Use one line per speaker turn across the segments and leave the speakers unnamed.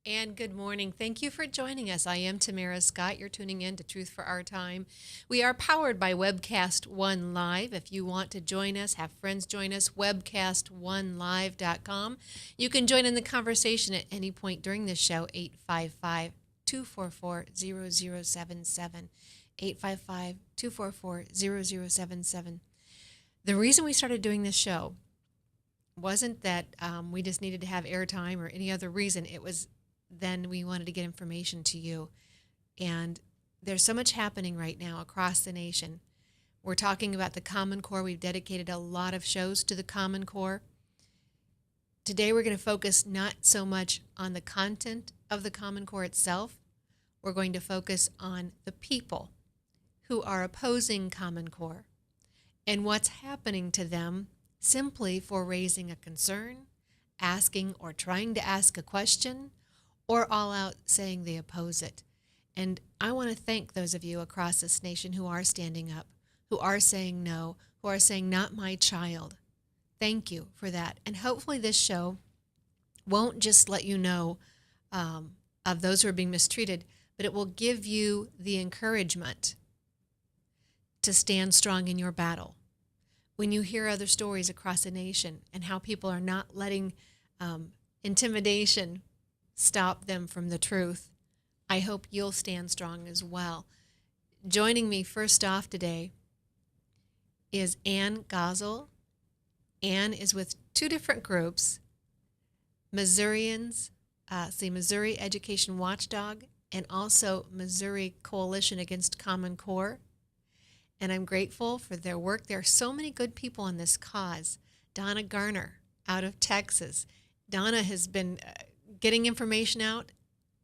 And good morning. Thank you for joining us. I am Tamara Scott. You're tuning in to Truth for Our Time. We are powered by Webcast One Live. If you want to join us, have friends join us, webcastonelive.com. You can join in the conversation at any point during this show, 855-244-0077. 855-244-0077. The reason we started doing this show wasn't that we just needed to have airtime or any other reason. It was then we wanted to get information to you. And there's so much happening right now across the nation. We're talking about the Common Core. We've dedicated a lot of shows to the Common Core. Today we're going to focus not so much on the content of the Common Core itself. We're going to focus on the people who are opposing Common Core and what's happening to them simply for raising a concern, asking or trying to ask a question, or all out saying they oppose it. And I want to thank those of you across this nation who are standing up, who are saying no, who are saying not my child. Thank you for that. And hopefully this show won't just let you know of those who are being mistreated, but it will give you the encouragement to stand strong in your battle. When you hear other stories across the nation and how people are not letting intimidation stop them from the truth, I hope you'll stand strong as well. Joining me first off today is Ann Gozel. Ann is with two different groups, Missourians, Missouri Education Watchdog, and also Missouri Coalition Against Common Core. And I'm grateful for their work. There are so many good people in this cause. Donna Garner out of Texas. Donna has been getting information out.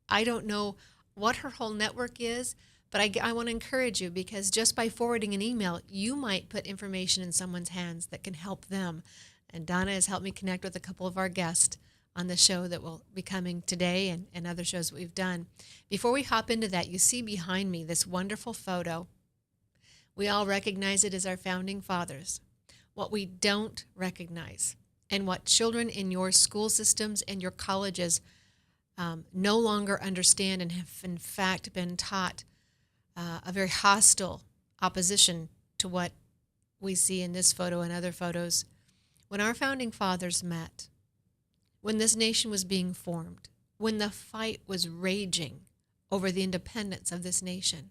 I don't know what her whole network is, but I want to encourage you, because just by forwarding an email, you might put information in someone's hands that can help them. And Donna has helped me connect with a couple of our guests on the show that will be coming today and other shows that we've done. Before we hop into that, you see behind me this wonderful photo. We all recognize it as our founding fathers. What we don't recognize, and what children in your school systems and your colleges no longer understand and have in fact been taught a very hostile opposition to what we see in this photo and other photos. When our founding fathers met, when this nation was being formed, when the fight was raging over the independence of this nation,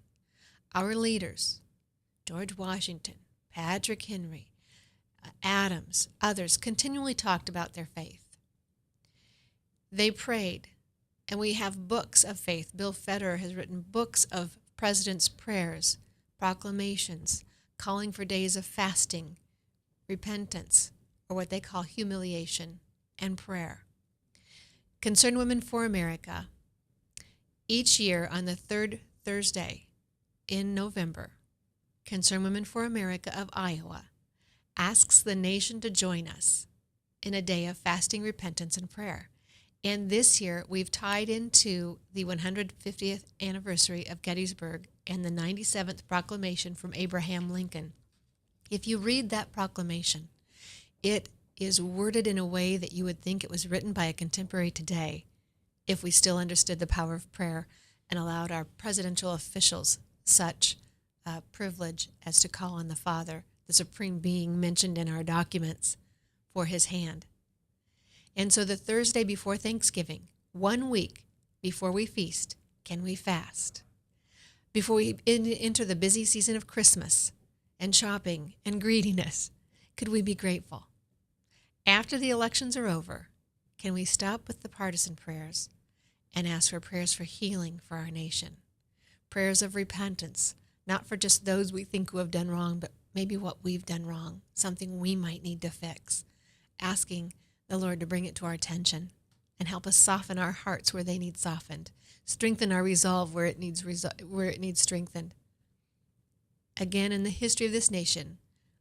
our leaders, George Washington, Patrick Henry, Adams, others, continually talked about their faith. They prayed, and we have books of faith. Bill Federer has written books of presidents' prayers, proclamations, calling for days of fasting, repentance, or what they call humiliation, and prayer. Concerned Women for America, each year on the third Thursday in November, Concerned Women for America of Iowa asks the nation to join us in a day of fasting, repentance, and prayer. And this year, we've tied into the 150th anniversary of Gettysburg and the 97th proclamation from Abraham Lincoln. If you read that proclamation, it is worded in a way that you would think it was written by a contemporary today, if we still understood the power of prayer and allowed our presidential officials such privilege as to call on the Father, the supreme being mentioned in our documents, for his hand. And so the Thursday before Thanksgiving, 1 week before we feast, can we fast? Before we enter the busy season of Christmas and shopping and greediness, could we be grateful? After the elections are over, can we stop with the partisan prayers and ask for prayers for healing for our nation? Prayers of repentance, not for just those we think who have done wrong, but maybe what we've done wrong, something we might need to fix, asking the Lord to bring it to our attention and help us soften our hearts where they need softened, strengthen our resolve where it needs strengthened. Again, in the history of this nation,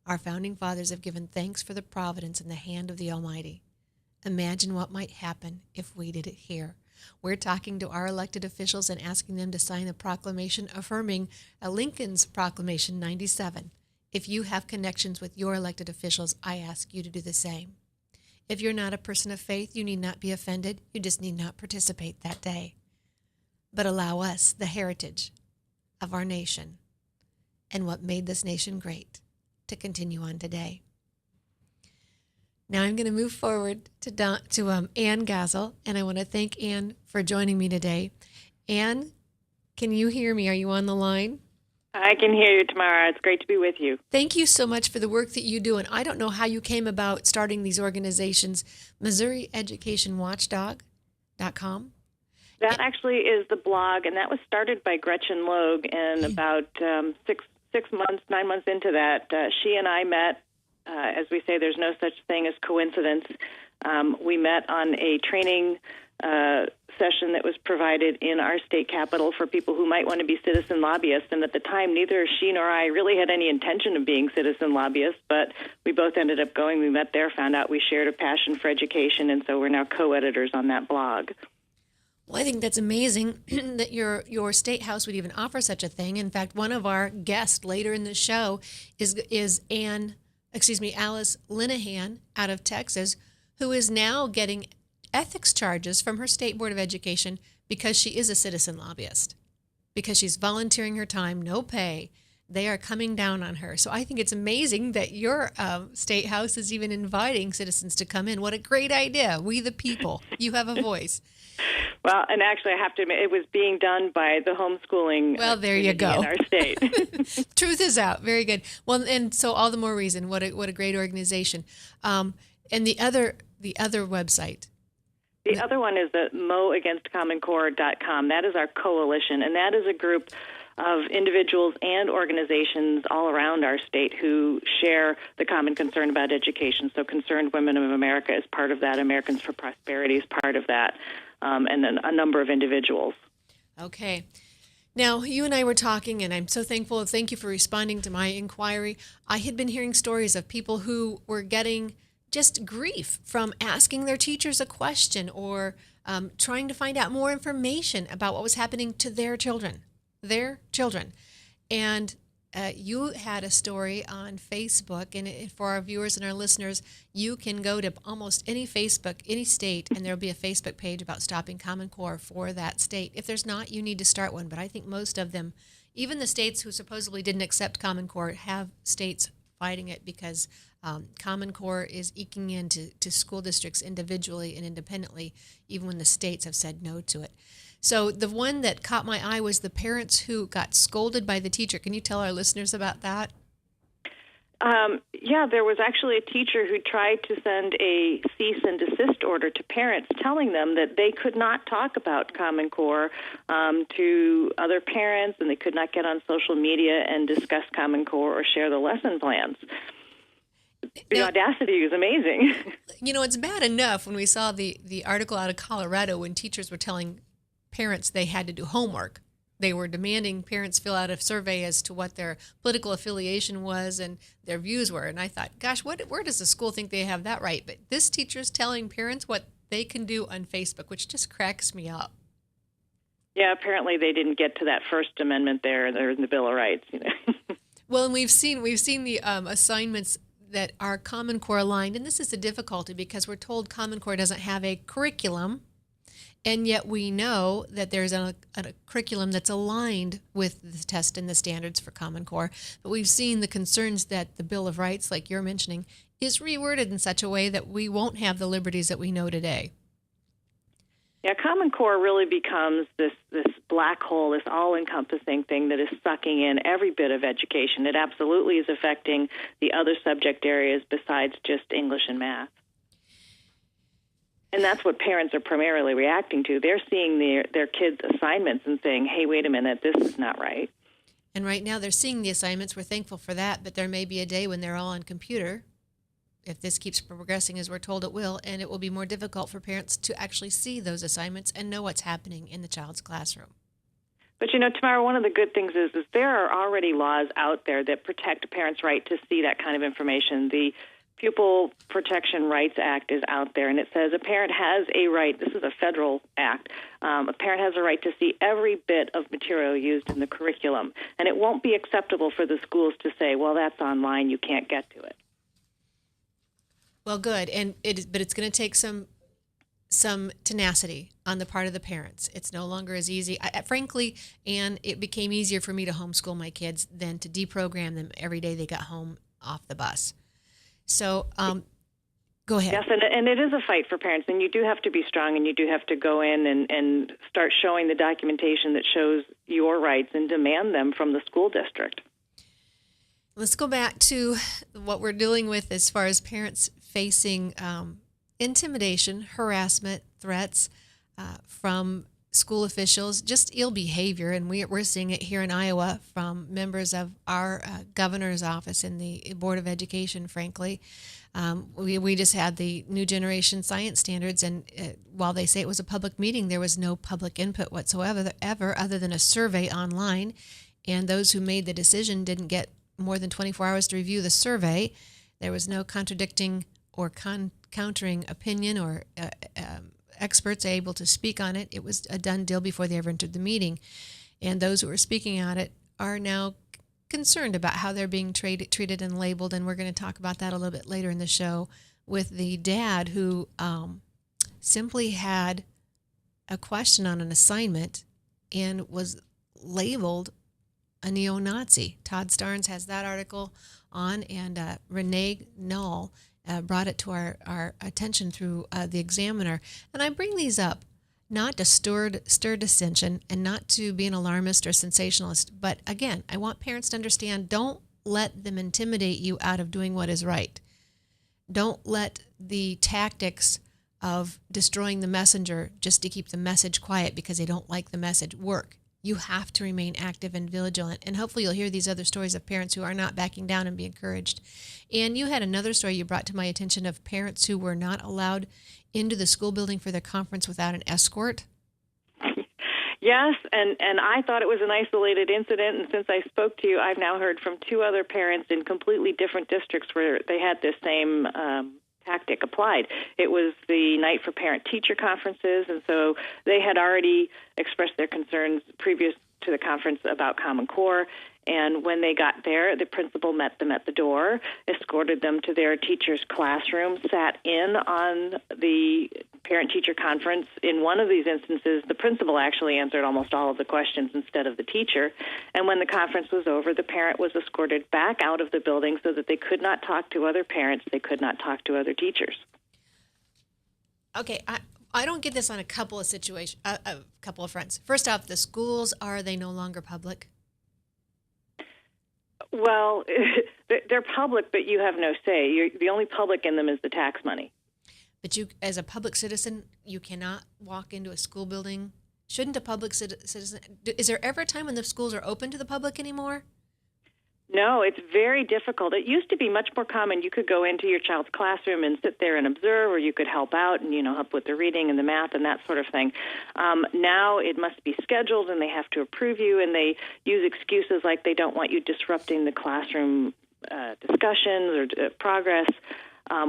our founding fathers have given thanks for the providence and the hand of the Almighty. Imagine what might happen if we did it here. We're talking to our elected officials and asking them to sign a proclamation affirming Lincoln's Proclamation 97. If you have connections with your elected officials, I ask you to do the same. If you're not a person of faith, you need not be offended. You just need not participate that day. But allow us, the heritage of our nation and what made this nation great, to continue on today. Now I'm going to move forward to Ann Gazel, and I want to thank Ann for joining me today. Ann, can you hear me? Are you on the line?
I can hear you, Tamara. It's great to be with you.
Thank you so much for the work that you do. And I don't know how you came about starting these organizations, MissouriEducationWatchdog.com.
That actually is the blog, and that was started by Gretchen Logue. And about 9 months into that, she and I met. As we say, there's no such thing as coincidence. We met on a training session that was provided in our state capitol for people who might want to be citizen lobbyists. And at the time, neither she nor I really had any intention of being citizen lobbyists, but we both ended up going. We met there, found out we shared a passion for education, and so we're now co-editors on that blog.
Well, I think that's amazing that your state house would even offer such a thing. In fact, one of our guests later in the show is Alice Linehan out of Texas, who is now getting ethics charges from her state board of education because she is a citizen lobbyist, because she's volunteering her time, no pay. They are coming down on her. So I think it's amazing that your state house is even inviting citizens to come in. What a great idea. We the people. You have a voice.
Well, and actually, I have to admit, it was being done by the homeschooling
there you go.
in our state.
Truth is out. Very good. Well, and so all the more reason. What a great organization. And the other website.
The other one is the moagainstcommoncore.com. That is our coalition, and that is a group of individuals and organizations all around our state who share the common concern about education. So Concerned Women of America is part of that. Americans for Prosperity is part of that, and then a number of individuals.
Okay. Now, you and I were talking, and I'm so thankful. Thank you for responding to my inquiry. I had been hearing stories of people who were getting just grief from asking their teachers a question or trying to find out more information about what was happening to their children. And you had a story on Facebook, and for our viewers and our listeners, you can go to almost any state, and there'll be a Facebook page about stopping Common Core for that state. If there's not, you need to start one. But I think most of them, even the states who supposedly didn't accept Common Core, have states fighting it because Common Core is eking into school districts individually and independently, even when the states have said no to it. So the one that caught my eye was the parents who got scolded by the teacher. Can you tell our listeners about that?
Yeah, there was actually a teacher who tried to send a cease and desist order to parents telling them that they could not talk about Common Core to other parents, and they could not get on social media and discuss Common Core or share the lesson plans. The audacity is amazing.
You know, it's bad enough when we saw the article out of Colorado when teachers were telling parents they had to do homework. They were demanding parents fill out a survey as to what their political affiliation was and their views were. And I thought, gosh, where does the school think they have that right? But this teacher's telling parents what they can do on Facebook, which just cracks me up.
Yeah, apparently they didn't get to that First Amendment there in the Bill of Rights. You know.
Well, and we've seen the assignments that are Common Core aligned, and this is the difficulty because we're told Common Core doesn't have a curriculum. And yet we know that there's a curriculum that's aligned with the test and the standards for Common Core. But we've seen the concerns that the Bill of Rights, like you're mentioning, is reworded in such a way that we won't have the liberties that we know today.
Yeah, Common Core really becomes this black hole, this all-encompassing thing that is sucking in every bit of education. It absolutely is affecting the other subject areas besides just English and math. And that's what parents are primarily reacting to. They're seeing their kids' assignments and saying, hey, wait a minute, this is not right.
And right now they're seeing the assignments. We're thankful for that, but there may be a day when they're all on computer, if this keeps progressing as we're told it will, and it will be more difficult for parents to actually see those assignments and know what's happening in the child's classroom.
But, you know, Tamara, one of the good things is there are already laws out there that protect a parent's right to see that kind of information. The Pupil Protection Rights Act is out there, and it says a parent has a right, this is a federal act, a parent has a right to see every bit of material used in the curriculum. And it won't be acceptable for the schools to say, well, that's online, you can't get to it.
Well, good. And but it's going to take some tenacity on the part of the parents. It's no longer as easy. Frankly, and it became easier for me to homeschool my kids than to deprogram them every day they got home off the bus. So, go ahead.
Yes, and it is a fight for parents, and you do have to be strong, and you do have to go in and start showing the documentation that shows your rights and demand them from the school district.
Let's go back to what we're dealing with as far as parents facing intimidation, harassment, threats from school officials, just ill behavior. And we're seeing it here in Iowa from members of our governor's office in the Board of Education, frankly. We just had the new generation science standards, and while they say it was a public meeting, there was no public input whatsoever other than a survey online. And those who made the decision didn't get more than 24 hours to review the survey. There was no contradicting or countering opinion or experts able to speak on it. It was a done deal before they ever entered the meeting. And those who were speaking on it are now concerned about how they're being treated and labeled. And we're going to talk about that a little bit later in the show with the dad who simply had a question on an assignment and was labeled a neo-Nazi. Todd Starnes has that article on, and Renee Knoll brought it to our attention through the Examiner. And I bring these up not to stir dissension and not to be an alarmist or sensationalist, but again, I want parents to understand, don't let them intimidate you out of doing what is right. Don't let the tactics of destroying the messenger just to keep the message quiet because they don't like the message work. You have to remain active and vigilant. And hopefully you'll hear these other stories of parents who are not backing down and be encouraged. And you had another story you brought to my attention of parents who were not allowed into the school building for their conference without an escort.
Yes, and I thought it was an isolated incident, and since I spoke to you, I've now heard from two other parents in completely different districts where they had this same tactic applied. It was the night for parent-teacher conferences, and so they had already expressed their concerns previous to the conference about Common Core, and when they got there, the principal met them at the door, escorted them to their teacher's classroom, sat in on the parent-teacher conference. In one of these instances, the principal actually answered almost all of the questions instead of the teacher. And when the conference was over, the parent was escorted back out of the building so that they could not talk to other parents, they could not talk to other teachers.
Okay, I don't get this on a couple of situations, a couple of fronts. First off, the schools, are they no longer public?
Well, they're public, but you have no say. The only public in them is the tax money.
But you, as a public citizen, you cannot walk into a school building. Shouldn't a public citizen, is there ever a time when the schools are open to the public anymore?
No, it's very difficult. It used to be much more common. You could go into your child's classroom and sit there and observe, or you could help out and, help with the reading and the math and that sort of thing. Now it must be scheduled, and they have to approve you, and they use excuses like they don't want you disrupting the classroom discussions or progress,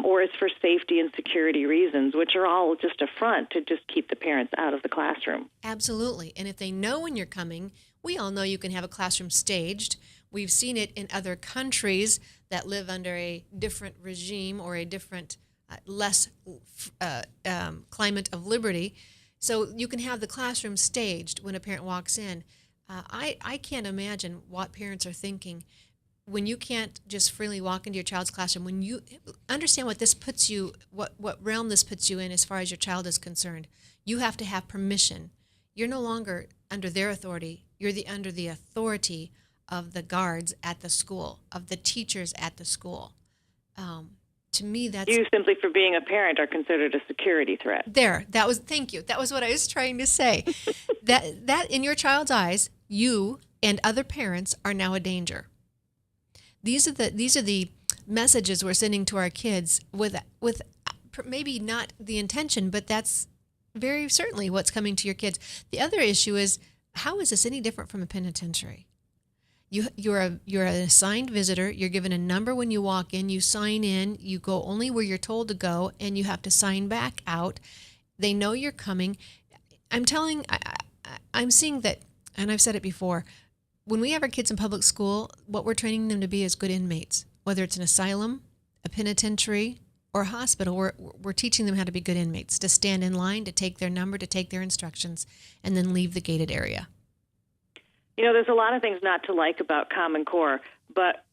or it's for safety and security reasons, which are all just a front to just keep the parents out of the classroom.
Absolutely. And if they know when you're coming, we all know you can have a classroom staged. We've seen it in other countries that live under a different regime or a different, less climate of liberty. So you can have the classroom staged when a parent walks in. I can't imagine what parents are thinking when you can't just freely walk into your child's classroom. When you understand what this puts you, what realm this puts you in as far as your child is concerned, you have to have permission. You're no longer under their authority. You're under the authority of the guards at the school, of the teachers at the school. To me, that's...
You simply for being a parent are considered a security threat.
Thank you. That was what I was trying to say. that in your child's eyes, you and other parents are now a danger. These are the messages we're sending to our kids with maybe not the intention, but that's very certainly what's coming to your kids. The other issue is, how is this any different from a penitentiary? You're an assigned visitor. You're given a number when you walk in. You sign in. You go only where you're told to go, and you have to sign back out. They know you're coming. I'm seeing that, and I've said it before, when we have our kids in public school, what we're training them to be is good inmates, whether it's an asylum, a penitentiary, or hospital, we're teaching them how to be good inmates, to stand in line, to take their number, to take their instructions, and then leave the gated area.
You know, there's a lot of things not to like about Common Core, but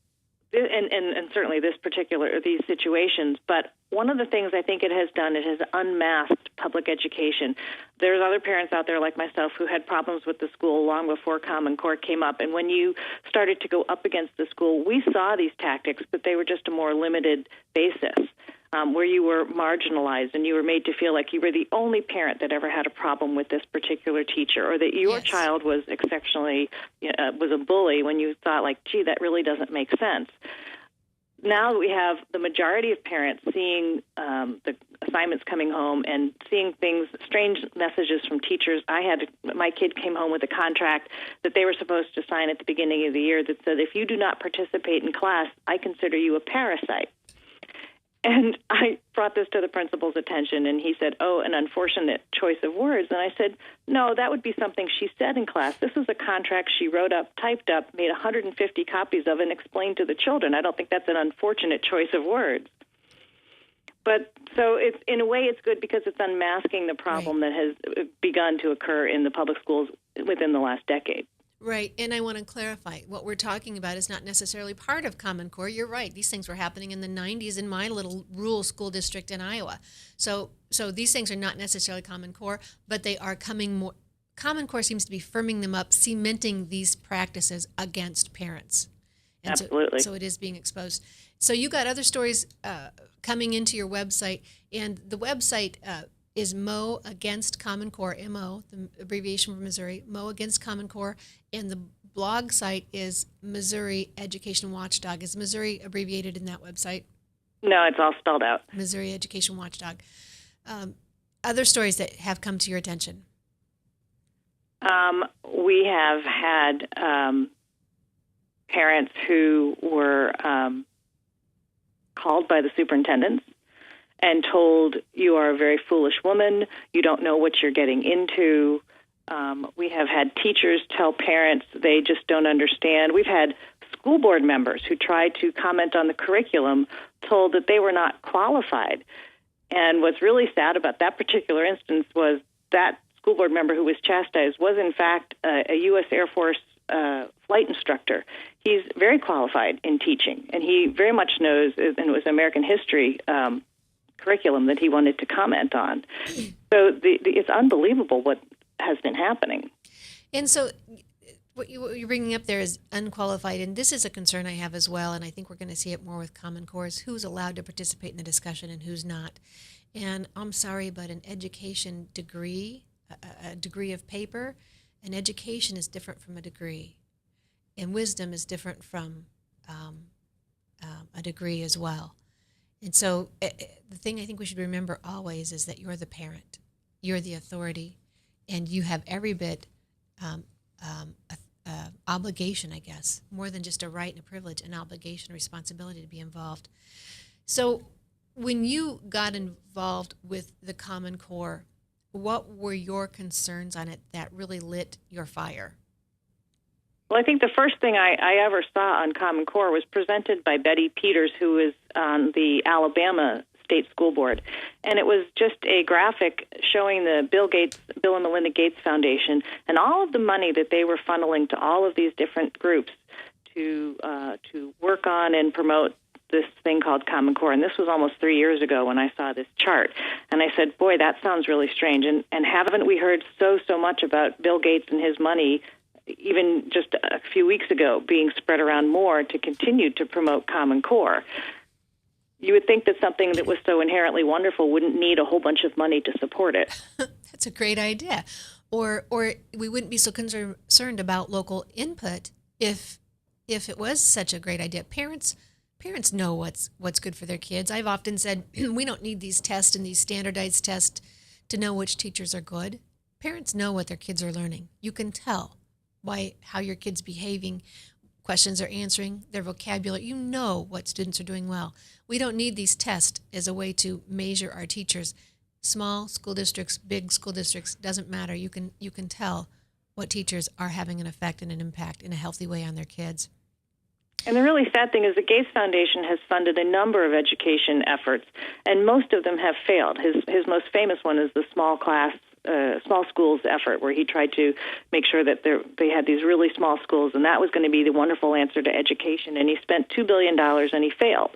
and certainly these situations, but one of the things I think it has done, it has unmasked public education. There's other parents out there like myself who had problems with the school long before Common Core came up, and when you started to go up against the school, we saw these tactics, but they were just a more limited basis. Where you were marginalized and you were made to feel like you were the only parent that ever had a problem with this particular teacher, or that your
Yes.
child was exceptionally, was a bully, when you thought, like, gee, that really doesn't make sense. Now that we have the majority of parents seeing the assignments coming home and seeing things, strange messages from teachers. My kid came home with a contract that they were supposed to sign at the beginning of the year that said, if you do not participate in class, I consider you a parasite. And I brought this to the principal's attention, and he said, oh, an unfortunate choice of words. And I said, no, that would be something she said in class. This is a contract she wrote up, typed up, made 150 copies of, and explained to the children. I don't think that's an unfortunate choice of words. But so in a way it's good because it's unmasking the problem that has begun to occur in the public schools within the last decade.
Right, and I want to clarify, what we're talking about is not necessarily part of Common Core. You're right, these things were happening in the 90s in my little rural school district in Iowa. So these things are not necessarily Common Core, but they are coming more. Common Core seems to be firming them up, cementing these practices against parents. And
Absolutely.
So it is being exposed. So you got other stories coming into your website, and the website is Mo Against Common Core, MO, the abbreviation for Missouri, Mo Against Common Core, and the blog site is Missouri Education Watchdog. Is Missouri abbreviated in that website?
No, it's all spelled out.
Missouri Education Watchdog. Other stories that have come to your attention?
We have had parents who were called by the superintendents and told, you are a very foolish woman, you don't know what you're getting into. We have had teachers tell parents they just don't understand. We've had school board members who tried to comment on the curriculum told that they were not qualified. And what's really sad about that particular instance was that school board member who was chastised was, in fact, a U.S. Air Force flight instructor. He's very qualified in teaching, and he very much knows, and it was American history curriculum that he wanted to comment on. So it's unbelievable what has been happening.
And so what you're bringing up there is unqualified, and this is a concern I have as well, and I think we're going to see it more with Common Core, is who's allowed to participate in the discussion and who's not. And I'm sorry, but an education degree, a degree of paper, an education is different from a degree. And wisdom is different from a degree as well. And so the thing I think we should remember always is that you're the parent, you're the authority, and you have every bit obligation, I guess, more than just a right and a privilege, an obligation, responsibility to be involved. So when you got involved with the Common Core, what were your concerns on it that really lit your fire?
Well, I think the first thing I ever saw on Common Core was presented by Betty Peters, who is on the Alabama State School Board. And it was just a graphic showing the Bill and Melinda Gates Foundation and all of the money that they were funneling to all of these different groups to work on and promote this thing called Common Core. And this was almost 3 years ago when I saw this chart. And I said, boy, that sounds really strange. And haven't we heard so much about Bill Gates and his money even just a few weeks ago being spread around more to continue to promote Common Core? You would think that something that was so inherently wonderful wouldn't need a whole bunch of money to support it.
That's a great idea. Or we wouldn't be so concerned about local input if it was such a great idea. Parents know what's good for their kids. I've often said we don't need these tests and these standardized tests to know which teachers are good. Parents know what their kids are learning. You can tell by how your kid's behaving, questions they're answering, their vocabulary. You know what students are doing well. We don't need these tests as a way to measure our teachers. Small school districts, big school districts, doesn't matter. You can tell what teachers are having an effect and an impact in a healthy way on their kids.
And the really sad thing is the Gates Foundation has funded a number of education efforts, and most of them have failed. His most famous one is the small schools effort, where he tried to make sure that they had these really small schools, and that was going to be the wonderful answer to education. And he spent $2 billion, and he failed.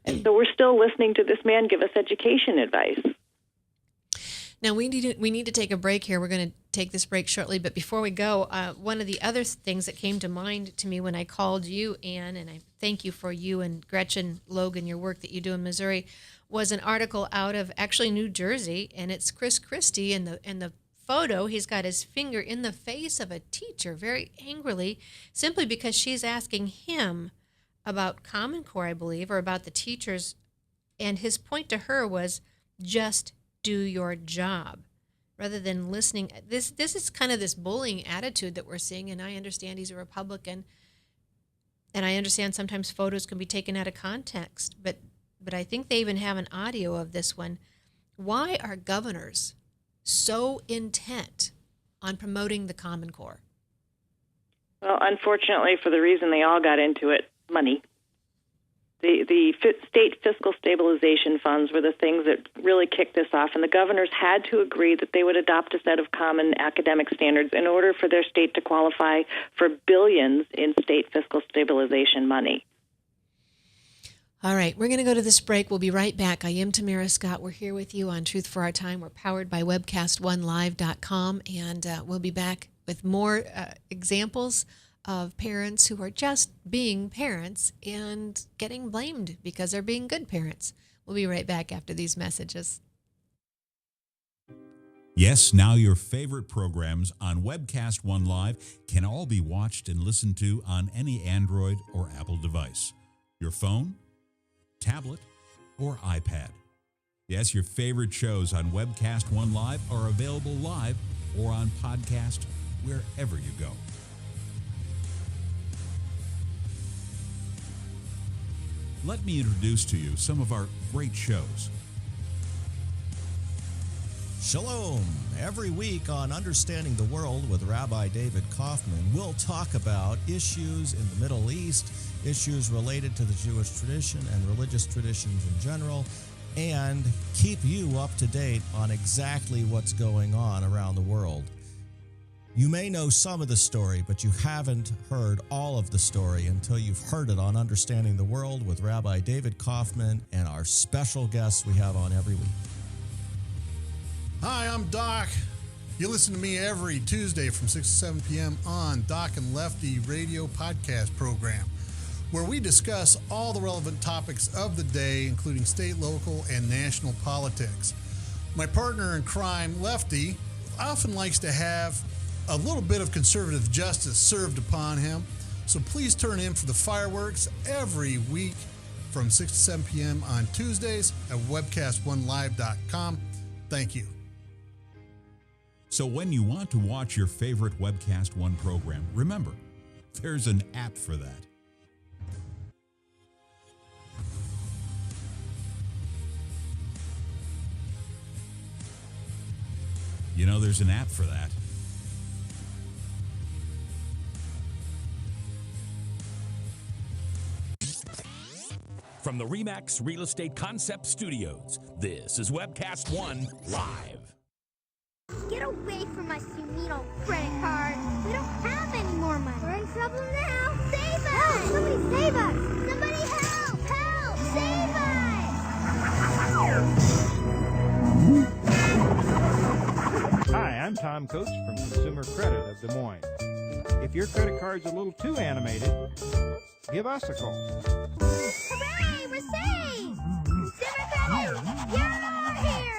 And so we're still listening to this man give us education advice.
Now, we need to take a break here. We're going to take this break shortly. But before we go, one of the other things that came to mind to me when I called you, Ann, and I thank you for you and Gretchen Logan, your work that you do in Missouri, was an article out of actually New Jersey, and it's Chris Christie. In the photo, he's got his finger in the face of a teacher very angrily, simply because she's asking him about Common Core, I believe, or about the teachers. And his point to her was, just do your job, rather than listening. This is kind of this bullying attitude that we're seeing, and I understand he's a Republican, and I understand sometimes photos can be taken out of context, but I think they even have an audio of this one. Why are governors so intent on promoting the Common Core?
Well, unfortunately, for the reason they all got into it, money. The state fiscal stabilization funds were the things that really kicked this off, and the governors had to agree that they would adopt a set of common academic standards in order for their state to qualify for billions in state fiscal stabilization money.
All right, we're going to go to this break. We'll be right back. I am Tamara Scott. We're here with you on Truth for Our Time. We're powered by webcast1live.com, and we'll be back with more examples of parents who are just being parents and getting blamed because they're being good parents. We'll be right back after these messages.
Yes, now your favorite programs on Webcast One Live can all be watched and listened to on any Android or Apple device, your phone, tablet, or iPad. Yes, your favorite shows on Webcast One Live are available live or on podcast wherever you go. Let me introduce to you some of our great shows.
Shalom. Every week on Understanding the World with Rabbi David Kaufman, we'll talk about issues in the Middle East, issues related to the Jewish tradition and religious traditions in general, and keep you up to date on exactly what's going on around the world. You may know some of the story, but you haven't heard all of the story until you've heard it on Understanding the World with Rabbi David Kaufman and our special guests we have on every week.
Hi, I'm Doc. You listen to me every Tuesday from 6 to 7 p.m. on Doc and Lefty radio podcast program, where we discuss all the relevant topics of the day, including state, local, and national politics. My partner in crime, Lefty, often likes to have a little bit of conservative justice served upon him, so please turn in for the fireworks every week from 6 to 7 p.m. on Tuesdays at webcast1live.com. Thank you.
So when you want to watch your favorite Webcast One program, remember, there's an app for that. You know, there's an app for that.
From the RE/MAX Real Estate Concept Studios, this is Webcast One Live.
Get away from us, you mean old credit card. We don't have any more money. We're in trouble now. Save us! Help! Somebody save us! Somebody help! Help! Save us!
Hi, I'm Tom Coates from Consumer Credit of Des Moines. If your credit card's a little too animated, give us a call.
Hooray! We're saved! Consumer Credit! You're our hero!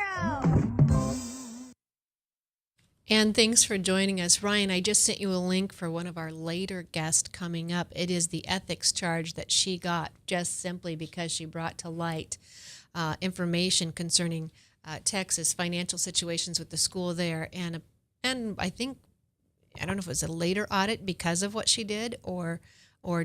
And thanks for joining us. Ryan, I just sent you a link for one of our later guests coming up. It is the ethics charge that she got just simply because she brought to light information concerning Texas financial situations with the school there. And I think, I don't know if it was a later audit because of what she did or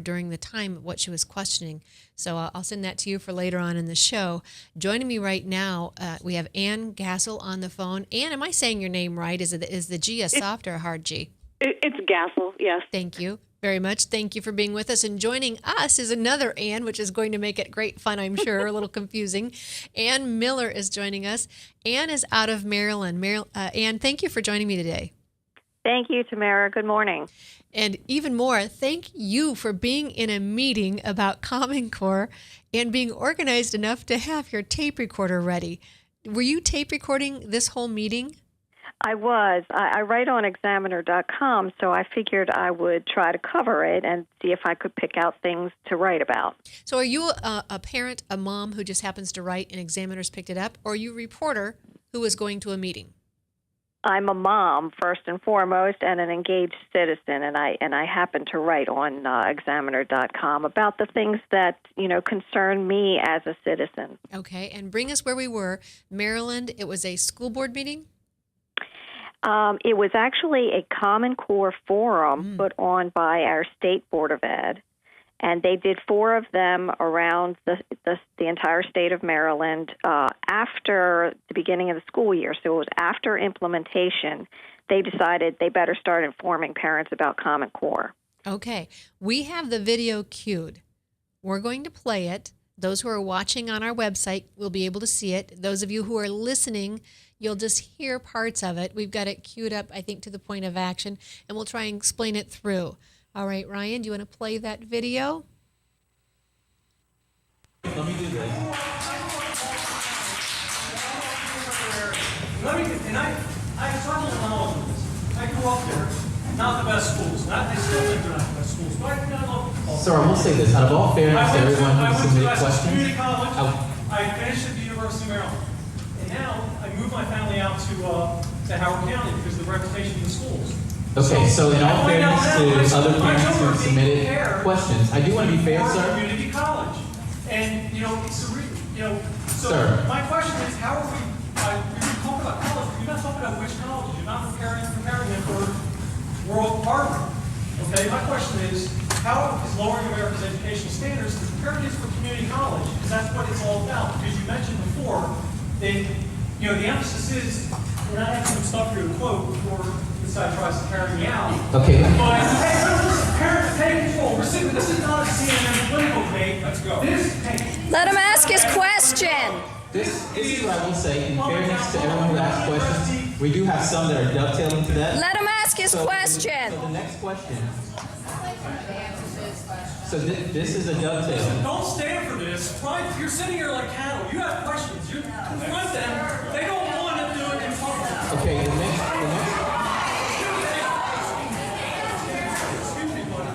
during the time of what she was questioning. So I'll send that to you for later on in the show. Joining me right now, we have Ann Gassel on the phone. Ann, am I saying your name right? Is the G a soft or a hard G?
It's Gassel, yes.
Thank you. very much. Thank you for being with us. And joining us is another Ann, which is going to make it great fun, I'm sure, a little confusing. Ann Miller is joining us. Ann is out of Maryland. Ann, thank you for joining me today.
Thank you, Tamara. Good morning.
And even more, thank you for being in a meeting about Common Core and being organized enough to have your tape recorder ready. Were you tape recording this whole meeting?
I was. I write on Examiner.com, so I figured I would try to cover it and see if I could pick out things to write about.
So are you a parent, a mom who just happens to write and Examiner's picked it up, or are you a reporter who is going to a meeting?
I'm a mom, first and foremost, and an engaged citizen, and I happen to write on Examiner.com about the things that, concern me as a citizen.
Okay, and bring us where we were. Maryland, it was a school board meeting?
It was actually a Common Core forum put on by our State Board of Ed, and they did 4 of them around the entire state of Maryland after the beginning of the school year. So it was after implementation. They decided they better start informing parents about Common Core.
Okay, we have the video queued. We're going to play it. Those who are watching on our website will be able to see it. Those of you who are listening, you'll just hear parts of it. We've got it queued up, I think, to the point of action, and we'll try and explain it through. All right, Ryan, do you want to play that video?
Let me do this. I struggle with all of this. I grew up there, not the best schools. They still think they're not the best schools, but I love.
Sir, I will say this. Out of all fairness to everyone who submitted questions,
community college. I finished at the University of Maryland, and now I moved my family out to Howard County because of the reputation of the schools.
Okay, so in all fairness to other parents who submitted questions, I do want to be fair, sir.
Community college, and so
sir.
My question is, how are we? We talk about college. You're not talking about which college. You're not preparing them for world Harvard. Okay, my question is, how is lowering America's educational standards preparing us for community college? Because that's what it's all about. Because you mentioned before that the emphasis is, and I have some stuff here to quote before this guy tries to carry me out.
Okay.
But hey, listen, parents, take control. This is not a CNN political debate. Let's go.
Let him ask his question.
This is what I will say. In fairness to everyone who asked questions, we do have some that are dovetailing to that.
Let him ask his question.
So the next question. So this is a dovetail.
Don't stand for this. You're sitting here like cattle. You have questions. You confront them. They don't want to do it in public.
Okay, the next.
Excuse me, buddy.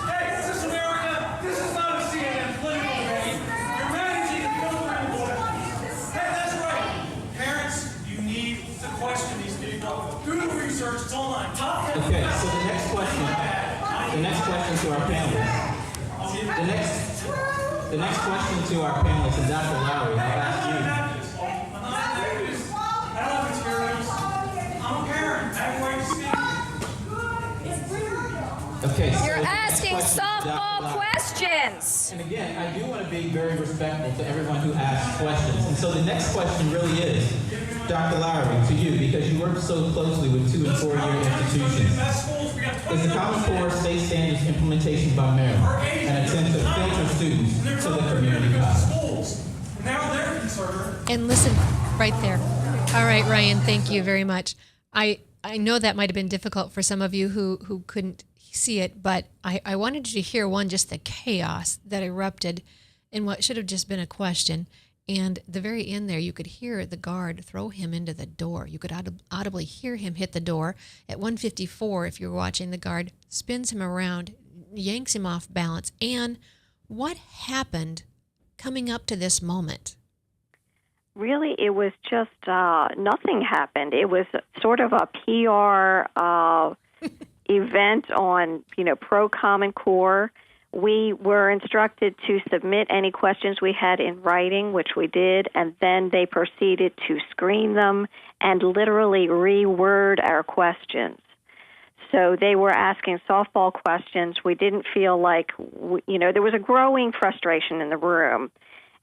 Hey, this is America. This is not a CNN political debate. You're managing the government. Hey, that's right. Parents, you need to question these people. Do the research. It's online.
Okay, so the next question to our panelists. The next question to our panelists is Dr. Lowry. I'll ask you.
I'm a parent. I have a right to speak.
Okay, so
you're asking softball questions.
And again, I do want to be very respectful to everyone who asks questions. And so the next question really is, Dr. Lowry, to you, because you work so closely with 2- and 4-year institutions. Is the Common Core state standards implementation by Maryland an attempt to filter students to the community college?
And listen, right there. All right, Ryan, thank you very much. I know that might have been difficult for some of you who couldn't see it, but I wanted you to hear just the chaos that erupted in what should have just been a question. And the very end there, you could hear the guard throw him into the door. You could audibly hear him hit the door. At 1:54, if you're watching, the guard spins him around, yanks him off balance. And what happened coming up to this moment?
Really, it was just nothing happened. It was sort of a PR event on, pro Common Core. We were instructed to submit any questions we had in writing, which we did, and then they proceeded to screen them and literally reword our questions. So they were asking softball questions. We didn't feel like, there was a growing frustration in the room.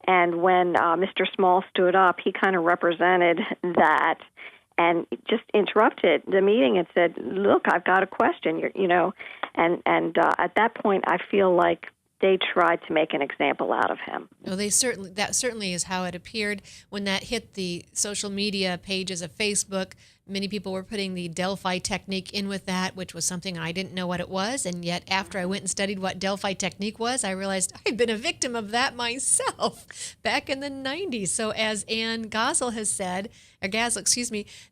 And when Mr. Small stood up, he kind of represented that and just interrupted the meeting and said, look, I've got a question, And at that point, I feel like they tried to make an example out of him.
Oh, that certainly is how it appeared when that hit the social media pages of Facebook. Many people were putting the Delphi technique in with that, which was something I didn't know what it was. And yet after I went and studied what Delphi technique was, I realized I'd been a victim of that myself back in the 90s. So as Ann Gazel has said,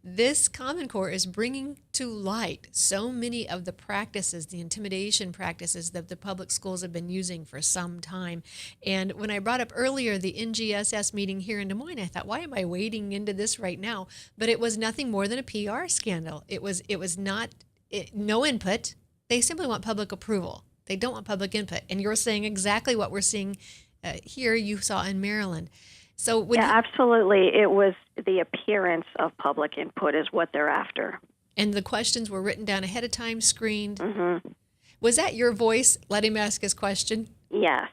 this Common Core is bringing to light so many of the practices, the intimidation practices that the public schools have been using for some time. And when I brought up earlier the NGSS meeting here in Des Moines, I thought, why am I wading into this right now? But it was nothing more than a PR scandal. It was not no input. They simply want public approval. They don't want public input. And you're saying exactly what we're seeing here you saw in Maryland. So
absolutely. It was the appearance of public input is what they're after.
And the questions were written down ahead of time, screened.
Mm-hmm.
Was that your voice? Let him ask his question.
Yes.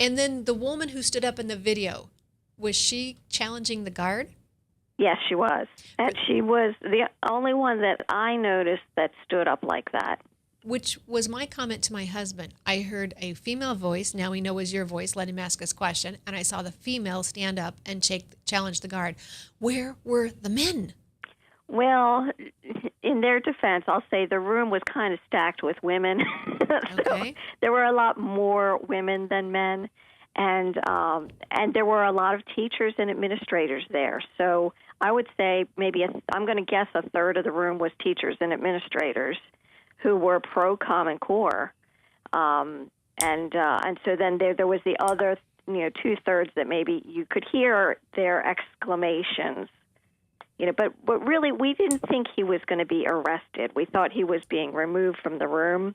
And then the woman who stood up in the video, was she challenging the guard?
Yes, she was. And she was the only one that I noticed that stood up like that.
Which was my comment to my husband. I heard a female voice, now we know was your voice, let him ask his question, and I saw the female stand up and challenge the guard. Where were the men?
Well, in their defense, I'll say the room was kind of stacked with women. So there were a lot more women than men, and there were a lot of teachers and administrators there. So I would say maybe I'm going to guess a third of the room was teachers and administrators who were pro Common Core, and so then there was the other 2/3 that maybe you could hear their exclamations. But really, we didn't think he was going to be arrested. We thought he was being removed from the room.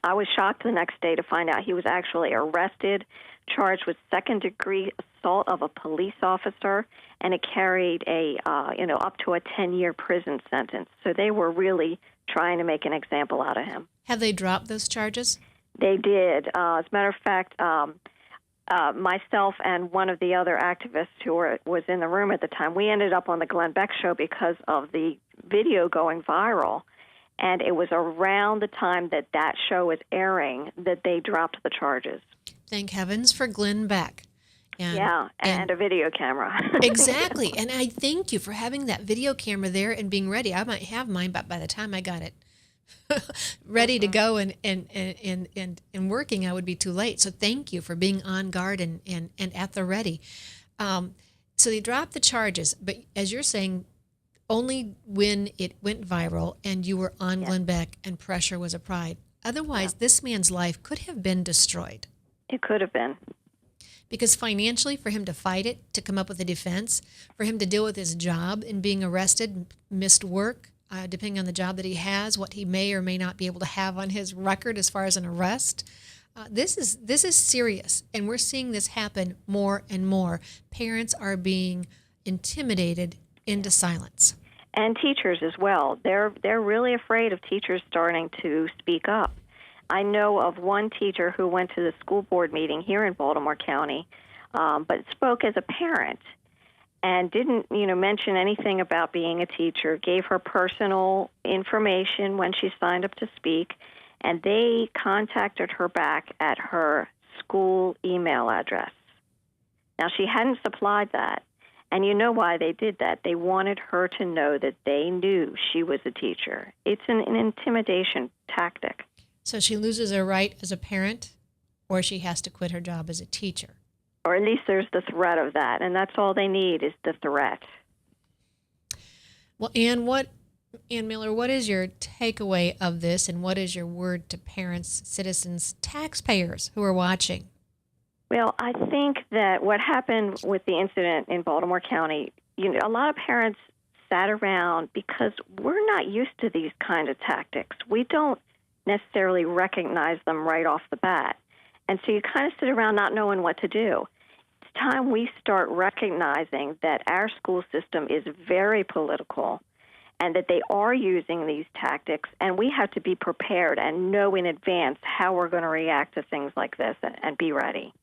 I was shocked the next day to find out he was actually arrested, charged with second-degree assault of a police officer, and it carried up to a 10-year prison sentence. So they were really trying to make an example out of him.
Have they dropped those charges?
They did. As a matter of fact, myself and one of the other activists who was in the room at the time, we ended up on the Glenn Beck show because of the video going viral. And it was around the time that show was airing that they dropped the charges.
Thank heavens for Glenn Beck.
And a video camera.
Exactly. And I thank you for having that video camera there and being ready. I might have mine, but by the time I got it ready to go and working, I would be too late. So thank you for being on guard and at the ready. So they dropped the charges, but as you're saying, only when it went viral and you were on Glenn Beck and pressure was applied. Otherwise, this man's life could have been destroyed.
It could have been.
Because financially, for him to fight it, to come up with a defense, for him to deal with his job and being arrested, missed work, depending on the job that he has, what he may or may not be able to have on his record as far as an arrest. This is serious, and we're seeing this happen more and more. Parents are being intimidated into silence.
And teachers as well. They're really afraid of teachers starting to speak up. I know of one teacher who went to the school board meeting here in Baltimore County, but spoke as a parent and didn't, mention anything about being a teacher, gave her personal information when she signed up to speak, and they contacted her back at her school email address. Now, she hadn't supplied that, and you know why they did that. They wanted her to know that they knew she was a teacher. It's an intimidation tactic.
So she loses her right as a parent, or she has to quit her job as a teacher.
Or at least there's the threat of that, and that's all they need is the threat.
Well, Ann Miller, what is your takeaway of this, and what is your word to parents, citizens, taxpayers who are watching?
Well, I think that what happened with the incident in Baltimore County, a lot of parents sat around because we're not used to these kind of tactics. We don't necessarily recognize them right off the bat. And so you kind of sit around not knowing what to do. It's time we start recognizing that our school system is very political and that they are using these tactics, and we have to be prepared and know in advance how we're going to react to things like this and be ready.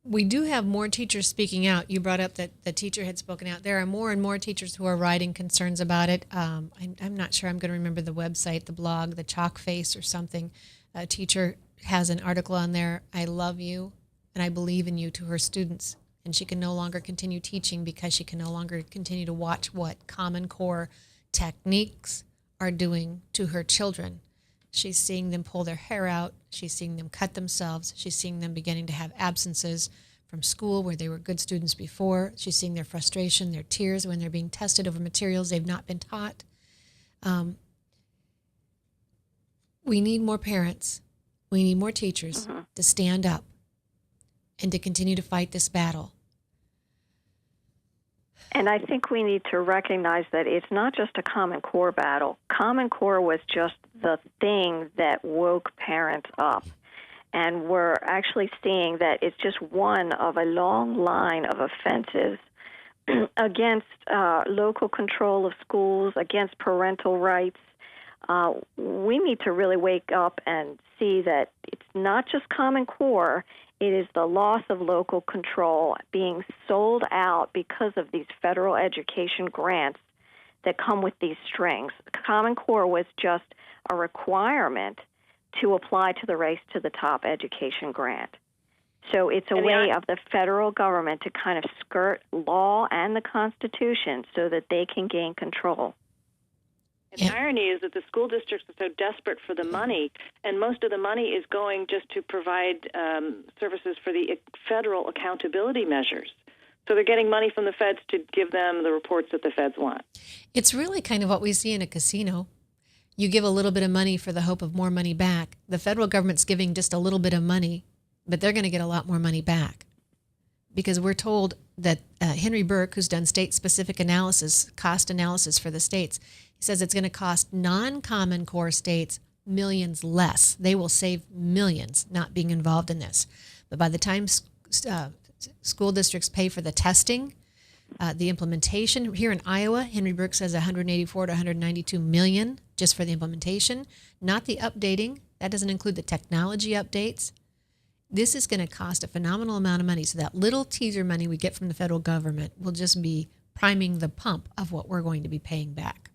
We do have more teachers speaking out. You brought up that the teacher had spoken out. There are more and more teachers who are writing concerns about it. I'm not sure I'm going to remember the website, the blog, the Chalk Face or something. A teacher has an article on there, I love you and I believe in you, to her students. And she can no longer continue teaching because she can no longer continue to watch what Common Core techniques are doing to her children. She's seeing them pull their hair out. She's seeing them cut themselves. She's seeing them beginning to have absences from school where they were good students before. She's seeing their frustration, their tears when they're being tested over materials they've not been taught. We need more parents. We need more teachers to stand up and to continue to fight this battle.
And I think we need to recognize that it's not just a Common Core battle. Common Core was just the thing that woke parents up. And we're actually seeing that it's just one of a long line of offenses against local control of schools, against parental rights. We need to really wake up and see that it's not just Common Core. It is the loss of local control being sold out because of these federal education grants that come with these strings. Common Core was just a requirement to apply to the Race to the Top education grant. So it's a way of the federal government to kind of skirt law and the Constitution so that they can gain control.
And the irony is that the school districts are so desperate for the money, and most of the money is going just to provide services for the federal accountability measures. So they're getting money from the feds to give them the reports that the feds want.
It's really kind of what we see in a casino. You give a little bit of money for the hope of more money back. The federal government's giving just a little bit of money, but they're going to get a lot more money back. Because we're told that Henry Burke, who's done state-specific analysis, cost analysis for the states, he says it's going to cost non-Common Core states millions less. They will save millions not being involved in this. But by the time school districts pay for the testing, the implementation, here in Iowa, Henry Burke says 184 to 192 million just for the implementation, not the updating. That doesn't include the technology updates. This is going to cost a phenomenal amount of money. So that little teaser money we get from the federal government will just be priming the pump of what we're going to be paying back.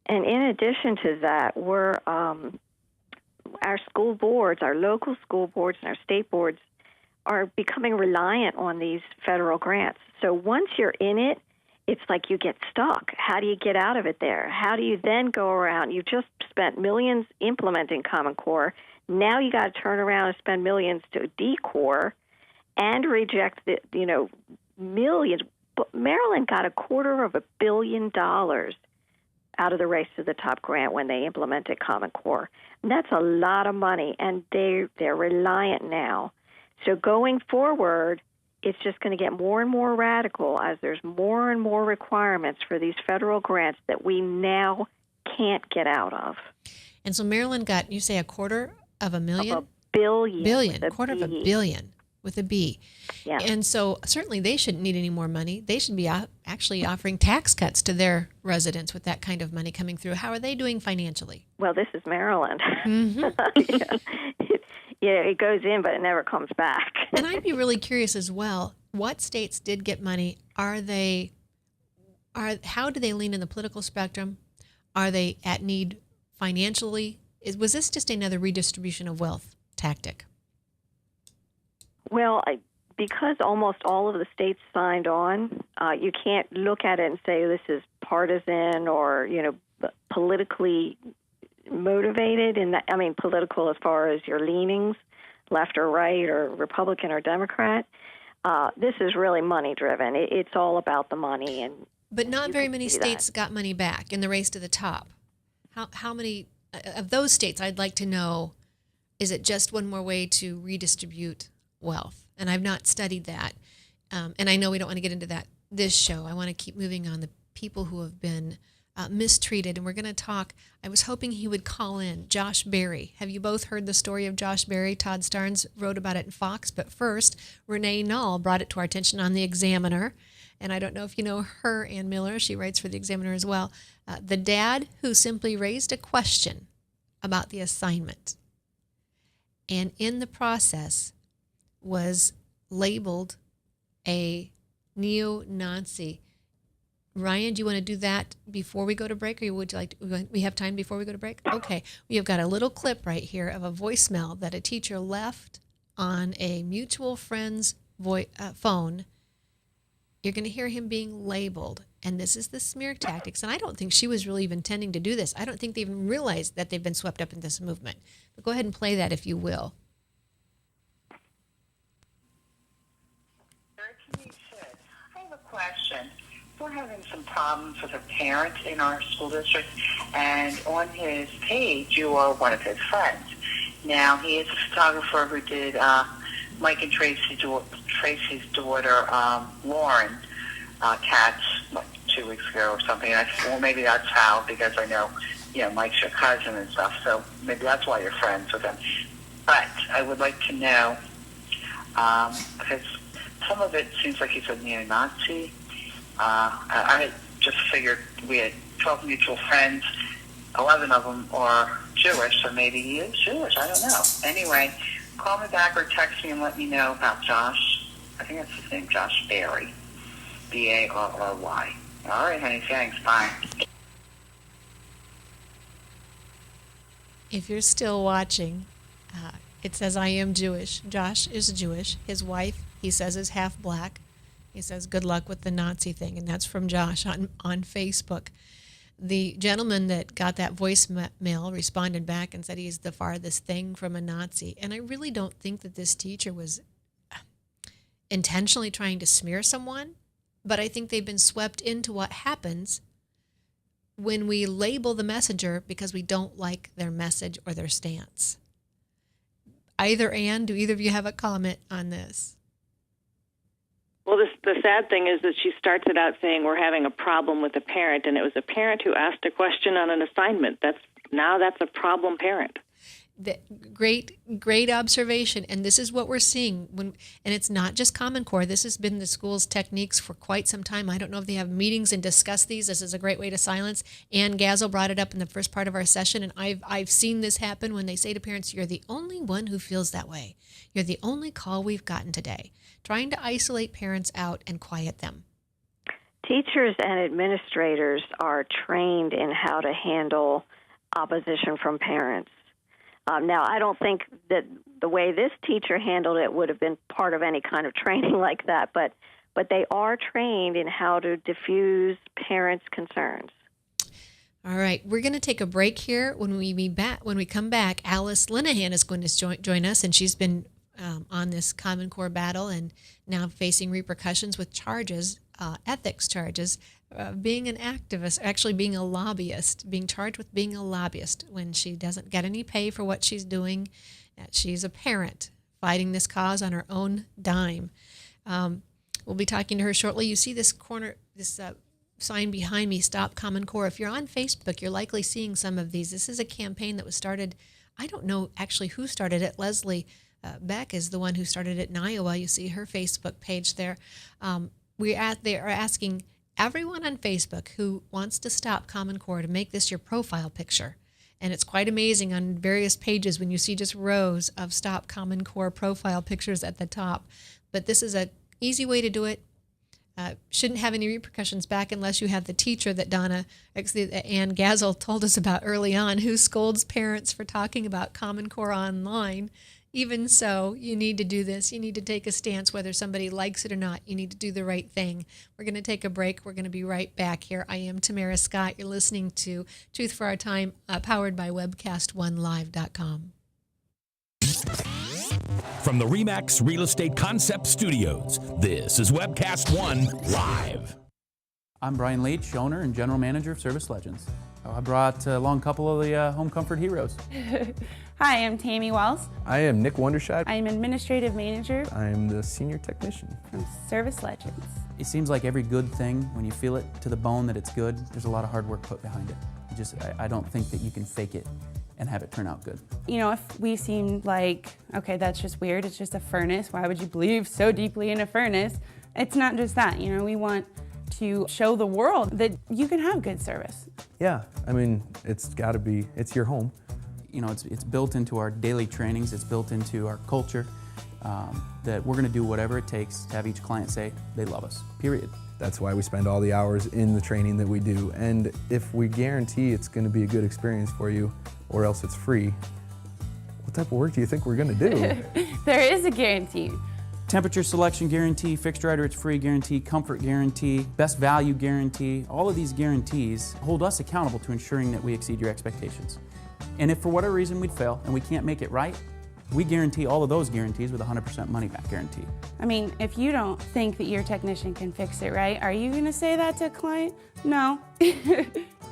And in addition to that, we're our school boards, our local school boards and our state boards are becoming reliant on these federal grants. So once you're in it, it's like you get stuck. How do you get out of it there? How do you then go around? You just spent millions implementing Common Core. Now you got to turn around and spend millions to decore and reject the, millions. But Maryland got $250 million out of the Race to the Top grant when they implemented Common Core. And that's a lot of money, and they're reliant now. So going forward, it's just going to get more and more radical as there's more and more requirements for these federal grants that we now can't get out of.
And so Maryland got, you say, $250 million?
Of a billion.
Billion, $250 million with a B.
Yeah.
And so certainly they shouldn't need any more money. They should be actually offering tax cuts to their residents with that kind of money coming through. How are they doing financially?
Well, this is Maryland.
Mm-hmm.
It goes in, but it never comes back.
And I'd be really curious as well, what states did get money? How do they lean in the political spectrum? Are they at need financially? Was this just another redistribution of wealth tactic?
Well, because almost all of the states signed on, you can't look at it and say this is partisan or, politically motivated. Political as far as your leanings, left or right or Republican or Democrat. This is really money-driven. It's all about the money.
But not very many states got money back in the Race to the Top. How many of those states, I'd like to know, is it just one more way to redistribute wealth? And I've not studied that. And I know we don't want to get into that this show. I want to keep moving on the people who have been mistreated. And we're going to talk, I was hoping he would call in, Josh Berry. Have you both heard the story of Josh Berry? Todd Starnes wrote about it in Fox. But first, Renee Null brought it to our attention on The Examiner. And I don't know if you know her, Ann Miller. She writes for The Examiner as well. The dad who simply raised a question about the assignment. And in the process was labeled a neo-Nazi. Ryan, do you want to do that before we go to break, or would you like to, we have time before we go to break? Okay. We have got a little clip right here of a voicemail that a teacher left on a mutual friend's phone. You're going to hear him being labeled, and this is the smear tactics. And I don't think she was really even intending to do this. I don't think they even realized that they've been swept up in this movement. But go ahead and play that if you will.
I have a question. We're having some problems with a parent in our school district, and on his page, you are one of his friends. Now, he is a photographer who did Mike and Tracy's daughter, Lauren, Katz, like 2 weeks ago or something. Well, maybe that's how, because I know, Mike's your cousin and stuff, so maybe that's why you're friends with him. But I would like to know, because some of it seems like he's a neo-Nazi. I just figured we had 12 mutual friends. 11 of them are Jewish, so maybe he is Jewish. I don't know. Anyway, call me back or text me and let me know about Josh. I think that's his name, Josh Barry. Barry. All right, honey. Thanks. Bye.
If you're still watching, it says, I am Jewish. Josh is Jewish. His wife, he says, is half black. He says, good luck with the Nazi thing. And that's from Josh on Facebook. The gentleman that got that voicemail responded back and said he's the farthest thing from a Nazi. And I really don't think that this teacher was intentionally trying to smear someone, but I think they've been swept into what happens when we label the messenger because we don't like their message or their stance. Either and, do either of you have a comment on this?
Well, the sad thing is that she starts it out saying we're having a problem with a parent, and it was a parent who asked a question on an assignment. That's a problem parent. Great
observation, and this is what we're seeing and it's not just Common Core. This has been the school's techniques for quite some time. I don't know if they have meetings and discuss these. This is a great way to silence. Ann Gazel brought it up in the first part of our session, and I've seen this happen when they say to parents, "You're the only one who feels that way. You're the only call we've gotten today." Trying to isolate parents out and quiet them.
Teachers and administrators are trained in how to handle opposition from parents. Now, I don't think that the way this teacher handled it would have been part of any kind of training like that, but they are trained in how to diffuse parents' concerns.
All right, we're going to take a break here. When we come back, Alice Linehan is going to join us, and she's been on this Common Core battle and now facing repercussions with charges, ethics charges, being an activist, actually being a lobbyist, being charged with being a lobbyist when she doesn't get any pay for what she's doing. She's a parent fighting this cause on her own dime. We'll be talking to her shortly. You see this sign behind me, Stop Common Core. If you're on Facebook, you're likely seeing some of these. This is a campaign that was started, I don't know actually who started it. Leslie Beck is the one who started it in Iowa. You see her Facebook page there. They are asking everyone on Facebook who wants to stop Common Core to make this your profile picture. And it's quite amazing on various pages when you see just rows of Stop Common Core profile pictures at the top. But this is an easy way to do it. Shouldn't have any repercussions back unless you have the teacher that Ann Gazel told us about early on, who scolds parents for talking about Common Core online. Even so, you need to do this. You need to take a stance, whether somebody likes it or not. You need to do the right thing. We're going to take a break. We're going to be right back here. I am Tamara Scott. You're listening to Truth for Our Time, powered by webcast1live.com.
From the RE/MAX Real Estate Concept Studios, this is Webcast One Live.
I'm Brian Leach, owner and general manager of Service Legends. I brought along a couple of the home comfort heroes.
Hi, I'm Tammy Wells.
I am Nick Wondershot.
I'm administrative manager.
I'm the senior technician
from Service Legends.
It seems like every good thing, when you feel it to the bone that it's good, there's a lot of hard work put behind it. I don't think that you can fake it and have it turn out good.
You know, if we seem like, okay, that's just weird, it's just a furnace, why would you believe so deeply in a furnace? It's not just that, you know, we want to show the world that you can have good service.
Yeah, I mean, it's your home.
it's built into our daily trainings, it's built into our culture, that we're going to do whatever it takes to have each client say they love us, period.
That's why we spend all the hours in the training that we do. And if we guarantee it's going to be a good experience for you, or else it's free, what type of work do you think we're going to do?
There is a guarantee.
Temperature selection guarantee, fixed rider it's free guarantee, comfort guarantee, best value guarantee. All of these guarantees hold us accountable to ensuring that we exceed your expectations. And if for whatever reason we'd fail and we can't make it right, we guarantee all of those guarantees with a 100% money back guarantee.
I mean, if you don't think that your technician can fix it right, are you going to say that to a client? No.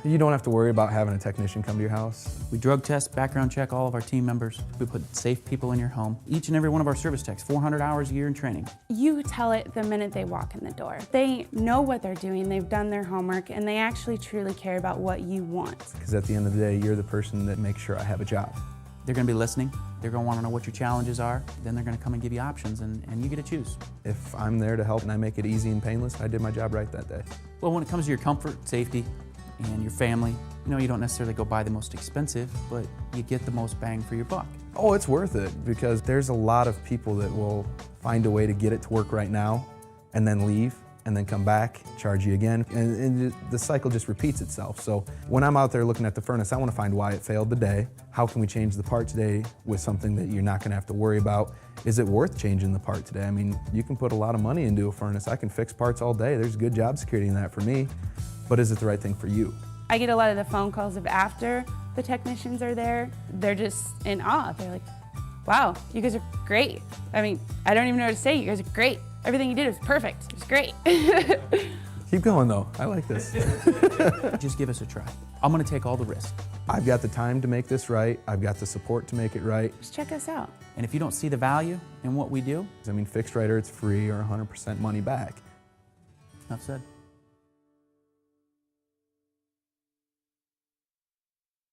You don't have to worry about having a technician come to your house.
We drug test, background check all of our team members. We put safe people in your home. Each and every one of our service techs, 400 hours a year in training.
You tell it the minute they walk in the door. They know what they're doing, they've done their homework, and they actually truly care about what you want.
Because at the end of the day, you're the person that makes sure I have a job.
They're going to be listening. They're going to want to know what your challenges are. Then they're going to come and give you options, and you get to choose.
If I'm there to help and I make it easy and painless, I did my job right that day.
Well, when it comes to your comfort, safety, and your family, you don't necessarily go buy the most expensive, but you get the most bang for your buck.
Oh, it's worth it, because there's a lot of people that will find a way to get it to work right now and then leave and then come back, charge you again, and the cycle just repeats itself. So when I'm out there looking at the furnace, I want to find why it failed today. How can we change the part today with something that you're not going to have to worry about? Is it worth changing the part today? I mean, you can put a lot of money into a furnace. I can fix parts all day. There's good job security in that for me, but is it the right thing for you?
I get a lot of the phone calls of after the technicians are there. They're just in awe. They're like, wow, you guys are great. I mean, I don't even know what to say. You guys are great. Everything you did was perfect. It was great.
Keep going though, I like this.
Just give us a try. I'm going to take all the risk.
I've got the time to make this right. I've got the support to make it right.
Just check us out.
And if you don't see the value in what we do,
I mean, fixed rider, it's free or 100% money back.
Enough said.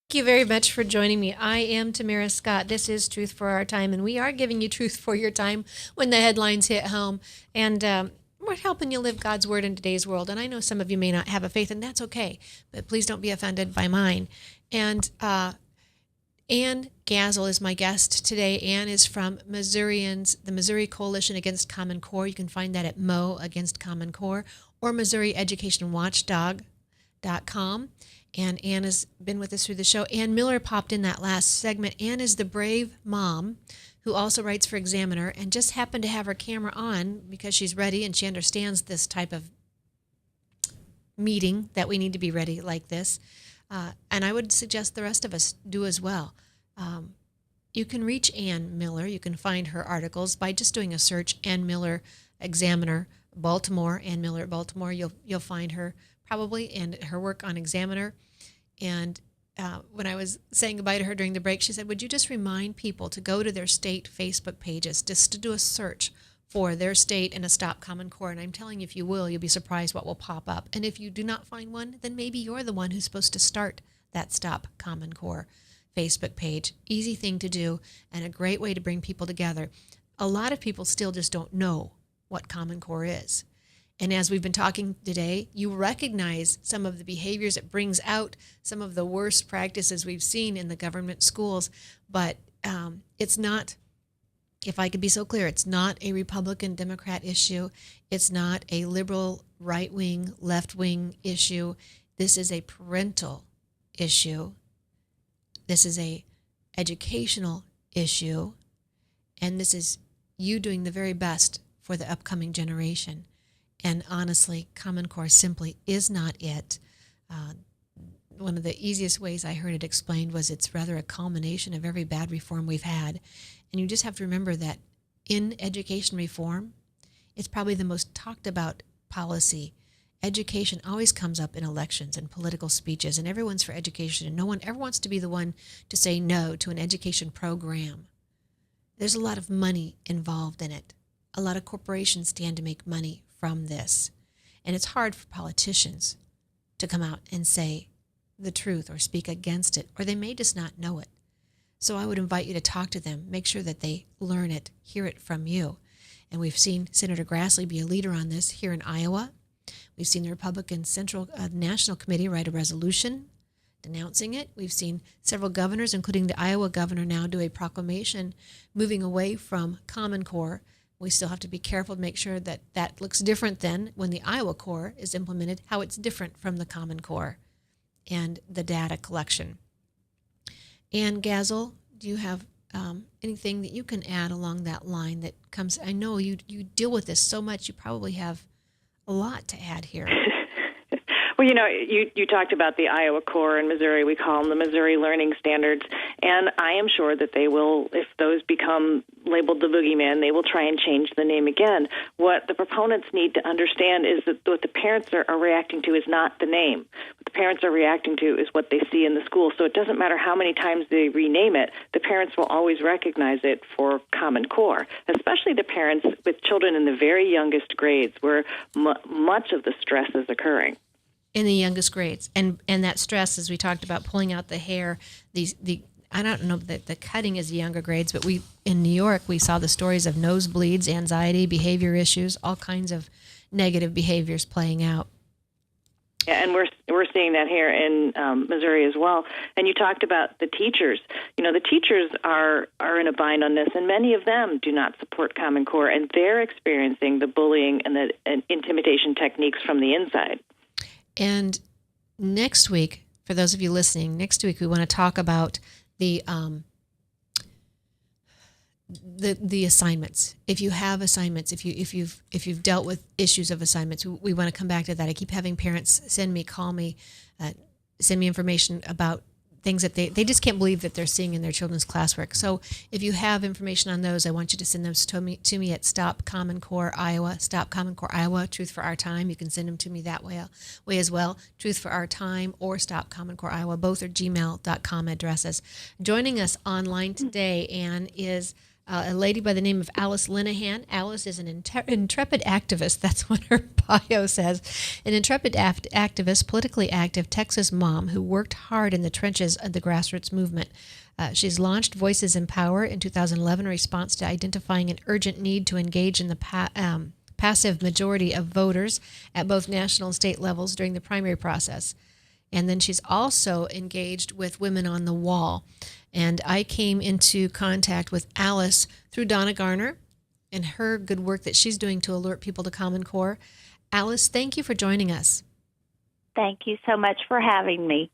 Thank you very much for joining me. I am Tamara Scott. This is Truth for Our Time, and we are giving you truth for your time when the headlines hit home. And we're helping you live God's word in today's world. And I know some of you may not have a faith, and that's okay, but please don't be offended by mine. And Ann Gazel is my guest today. Ann is from Missourians, the Missouri Coalition Against Common Core. You can find that at Mo Against Common Core or MissouriEducationWatchdog.com. And Ann has been with us through the show. Ann Miller popped in that last segment. Ann is the brave mom who also writes for Examiner and just happened to have her camera on because she's ready and she understands this type of meeting that we need to be ready like this. And I would suggest the rest of us do as well. You can reach Ann Miller. You can find her articles by just doing a search, Ann Miller Examiner Baltimore, Ann Miller Baltimore. You'll find her probably, and her work on Examiner. And when I was saying goodbye to her during the break, she said, would you just remind people to go to their state Facebook pages, just to do a search for their state and a Stop Common Core. And I'm telling you, if you will, you'll be surprised what will pop up. And if you do not find one, then maybe you're the one who's supposed to start that Stop Common Core Facebook page. Easy thing to do and a great way to bring people together. A lot of people still just don't know what Common Core is. And as we've been talking today, you recognize some of the behaviors. It brings out some of the worst practices we've seen in the government schools. But it's not, if I could be so clear, it's not a Republican Democrat issue. It's not a liberal right wing, left wing issue. This is a parental issue. This is a educational issue. And this is you doing the very best for the upcoming generation. And honestly, Common Core simply is not it. One of the easiest ways I heard it explained was it's rather a culmination of every bad reform we've had. And you just have to remember that in education reform, it's probably the most talked about policy. Education always comes up in elections and political speeches, and everyone's for education, and no one ever wants to be the one to say no to an education program. There's a lot of money involved in it. A lot of corporations stand to make money from this. And it's hard for politicians to come out and say the truth or speak against it, or they may just not know it. So I would invite you to talk to them, make sure that they learn it, hear it from you. And we've seen Senator Grassley be a leader on this here in Iowa. We've seen the Republican National Committee write a resolution denouncing it. We've seen several governors, including the Iowa governor now, do a proclamation moving away from Common Core. We still have to be careful to make sure that that looks different than when the Iowa Core is implemented, how it's different from the Common Core and the data collection. And Gazel, do you have anything that you can add along that line that comes? I know you deal with this so much, you probably have a lot to add here.
Well, you talked about the Iowa Core in Missouri. We call them the Missouri Learning Standards. And I am sure that they will, if those become labeled the boogeyman, they will try and change the name again. What the proponents need to understand is that what the parents are reacting to is not the name. What the parents are reacting to is what they see in the school. So it doesn't matter how many times they rename it, the parents will always recognize it for Common Core, especially the parents with children in the very youngest grades where much of the stress is occurring.
In the youngest grades, and that stress, as we talked about, pulling out the hair, I don't know that the cutting is the younger grades, but in New York we saw the stories of nosebleeds, anxiety, behavior issues, all kinds of negative behaviors playing out.
Yeah, and we're seeing that here in Missouri as well. And you talked about the teachers. The teachers are in a bind on this, and many of them do not support Common Core, and they're experiencing the bullying and the intimidation techniques from the inside.
And next week, for those of you listening, next week we want to talk about the assignments. If you have assignments, if you've dealt with issues of assignments, we want to come back to that. I keep having parents send me, call me, send me information about things that they just can't believe that they're seeing in their children's classwork. So if you have information on those, I want you to send those to me at Stop Common Core Iowa, Stop Common Core Iowa, Truth for Our Time. You can send them to me that way as well, Truth for Our Time or Stop Common Core Iowa. Both are gmail.com addresses. Joining us online today, Anne, is a lady by the name of Alice Linehan. Alice is an intrepid activist. That's what her bio says. An intrepid activist, politically active Texas mom who worked hard in the trenches of the grassroots movement. She's launched Voices in Power in 2011 in response to identifying an urgent need to engage in the passive majority of voters at both national and state levels during the primary process. And then she's also engaged with Women on the Wall. And I came into contact with Alice through Donna Garner and her good work that she's doing to alert people to Common Core. Alice, thank you for joining us.
Thank you so much for having me.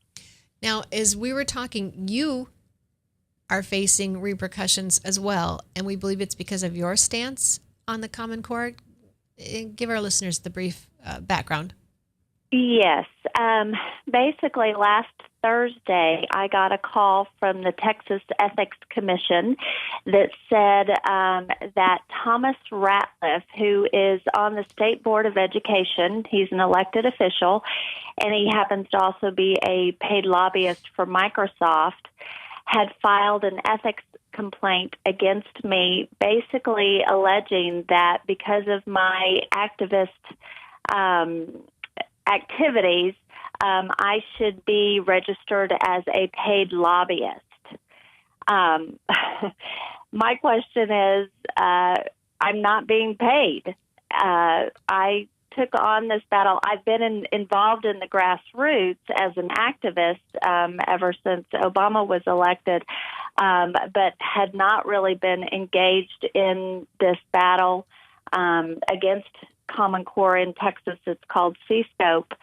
Now, as we were talking, you are facing repercussions as well, and we believe it's because of your stance on the Common Core. Give our listeners the brief background.
Yes. Basically, last Thursday, I got a call from the Texas Ethics Commission that said that Thomas Ratliff, who is on the State Board of Education, he's an elected official, and he happens to also be a paid lobbyist for Microsoft, had filed an ethics complaint against me, basically alleging that because of my activist activities, I should be registered as a paid lobbyist. My question is, I'm not being paid. I took on this battle. I've been involved in the grassroots as an activist ever since Obama was elected, but had not really been engaged in this battle against Common Core in Texas. It's called C-Scope.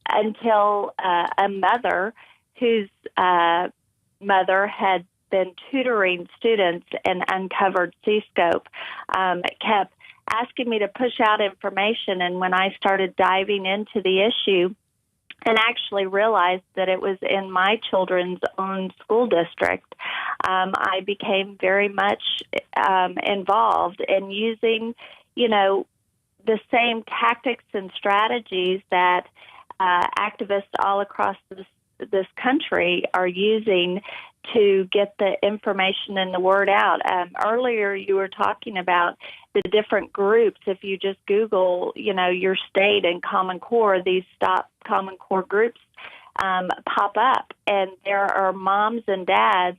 Until a mother whose mother had been tutoring students and uncovered C-Scope kept asking me to push out information. And when I started diving into the issue and actually realized that it was in my children's own school district, I became very much involved in using, the same tactics and strategies that activists all across this country are using to get the information and the word out. Earlier, you were talking about the different groups. If you just Google, your state and Common Core, these Stop Common Core groups pop up, and there are moms and dads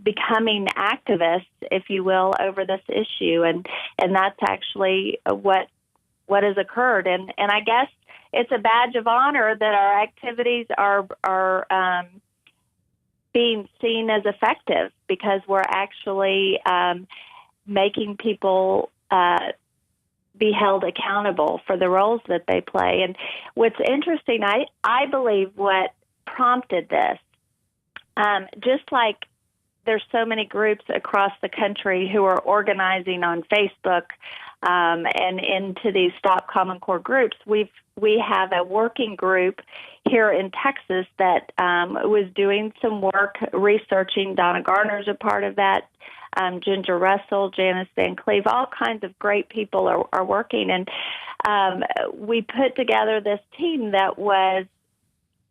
becoming activists, if you will, over this issue, and that's actually what has occurred. And I guess it's a badge of honor that our activities are being seen as effective, because we're actually making people be held accountable for the roles that they play. And what's interesting, I believe what prompted this, just like there's so many groups across the country who are organizing on Facebook and into these Stop Common Core groups, we have a working group here in Texas that was doing some work researching. Donna Garner's a part of that. Ginger Russell, Janice Van Cleve, all kinds of great people are working. And we put together this team that was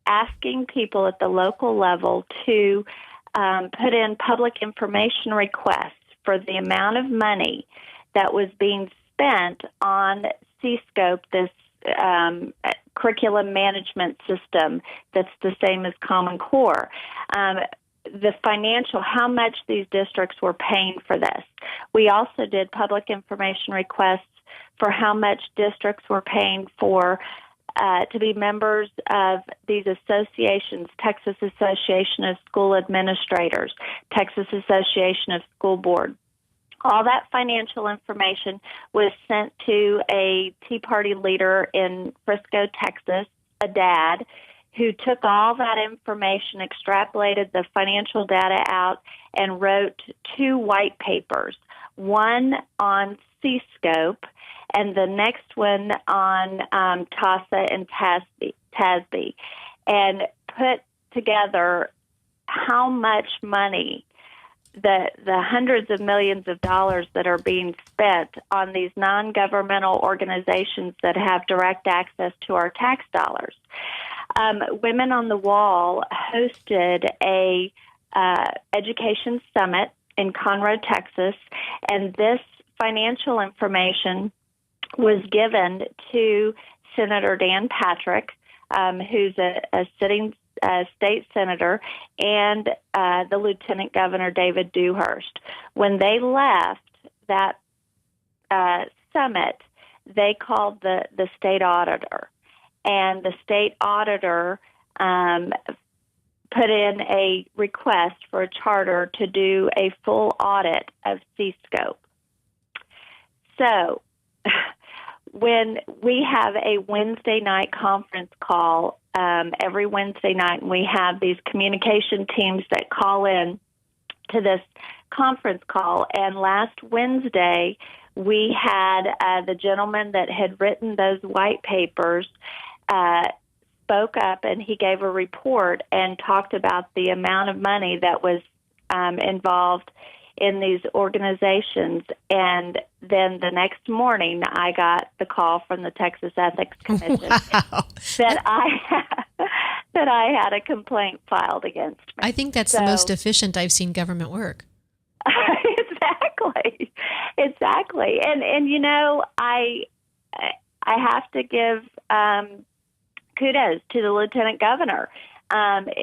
asking people at the local level to put in public information requests for the amount of money that was being spent on C-Scope, this curriculum management system that's the same as Common Core. The financial, how much these districts were paying for this. We also did public information requests for how much districts were paying for to be members of these associations: Texas Association of School Administrators, Texas Association of School Board. All that financial information was sent to a Tea Party leader in Frisco, Texas, a dad, who took all that information, extrapolated the financial data out, and wrote 2 white papers, one on C-Scope and the next one on TASA and TASB, and put together how much money, the hundreds of millions of dollars that are being spent on these non-governmental organizations that have direct access to our tax dollars. Women on the Wall hosted a education summit in Conroe, Texas, and this financial information was given to Senator Dan Patrick, who's a sitting state senator, and the Lieutenant Governor David Dewhurst. When they left that summit, they called the state auditor, and the state auditor put in a request for a charter to do a full audit of C-Scope. So when we have a Wednesday night conference call every Wednesday night, and we have these communication teams that call in to this conference call, and last Wednesday we had the gentleman that had written those white papers spoke up, and he gave a report and talked about the amount of money that was involved in these organizations. And then the next morning, I got the call from the Texas Ethics Commission that I had a complaint filed against me.
I think that's the most efficient I've seen government work.
Exactly. And you know, I have to give kudos to the Lieutenant Governor,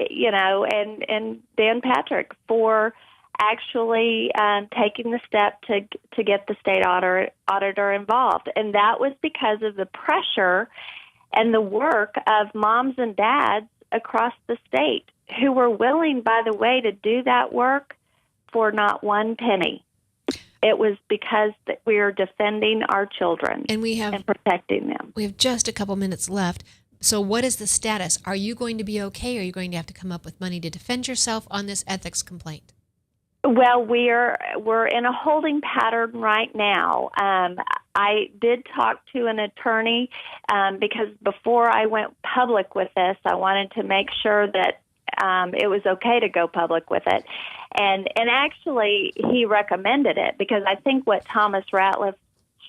you know, and Dan Patrick for actually taking the step to get the state auditor involved. And that was because of the pressure and the work of moms and dads across the state who were willing, by the way, to do that work for not one penny. It was because that we are defending our children and protecting them.
We have just a couple minutes left. So what is the status? Are you going to be okay? Are you going to have to come up with money to defend yourself on this ethics complaint?
Well, we're in a holding pattern right now. I did talk to an attorney because before I went public with this, I wanted to make sure that it was okay to go public with it. And actually, he recommended it because I think what Thomas Ratliff's